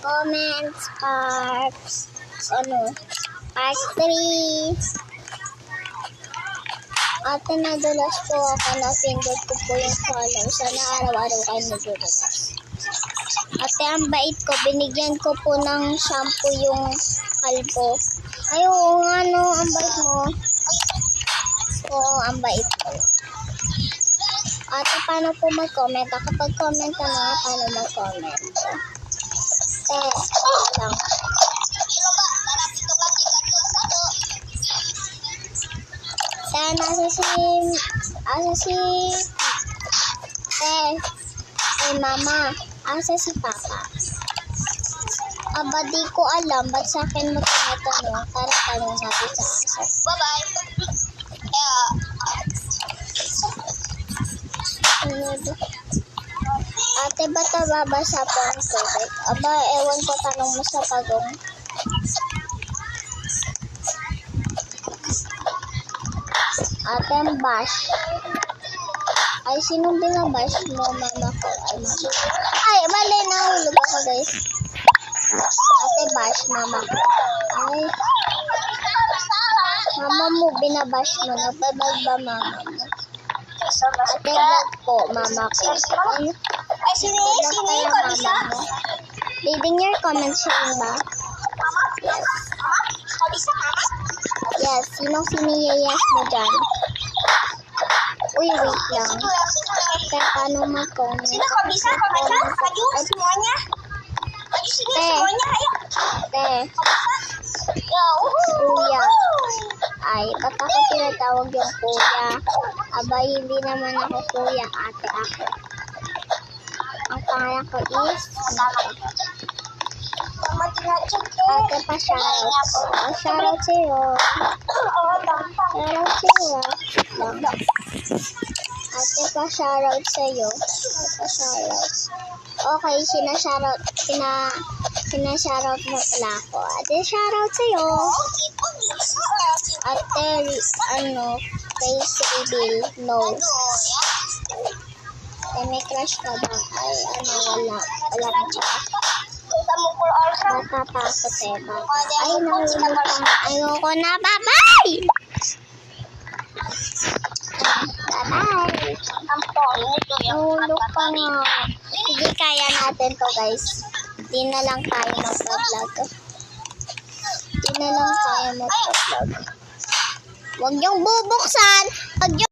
Comments, part 3. At nadulas po ako na pindot ko po yung follow. Sana araw-araw kayo nadulas. Ate, ang bait ko. Binigyan ko po ng shampoo yung kalbo. Ay, oo nga no. Ang bait mo. Oo, ang bait ko. Ate, paano po mag-comment? Kapag comment ka na, paano mag-comment? Lang. Nasa si mama, asa si papa. Aba, di ko alam, ba't sa akin mo tinatanong? Para tanong natin sa aso. Bye-bye! Ate, ba't nababasa po ang tubig? Aba, ewan ko, tanong mo sa pagong. Ate, ang bash. Ay, sinong binabash mo, mama ko? Ay, mama. Ay, mali, nahulog ako, guys. Ate, bash, mama ko. Ay, mama mo, binabash mo. Nagbabag ba, mama mo? Ate, vlog po, mama ko. Ay, sino ko, Lisa? Reading your comments yun ba? Yes. Yes, sinong siniyayas mo dyan? Uy, wait lang. Kaya paano mag-comment? Sino ko, Lisa? Kaju, semuanya? Kaju, sini semuanya, ayo. Kuya. Ay, ba't ako tinatawag yung kuya? Aba, hindi naman ako kuya, ate ako. Ang pangalan ko is ate pa shoutout. Oh, shoutout sa'yo. Shoutout sa'yo. Ate pa shoutout sa'yo. Okay, sinashoutout mo pala ako. Ate, shoutout sa'yo. Ate, face reveal, no. Ate, may crush ka ba? Ay, wala. Wala ka crush. Bata pa ako, Teba. Ay, nahulog pa. Ayoko na. Bye-bye! Bye-bye! Nahulog pa nga. Sige, kaya natin to, guys. Di na lang tayo mag-vlog. Huwag niyong bubuksan. Huwag niyong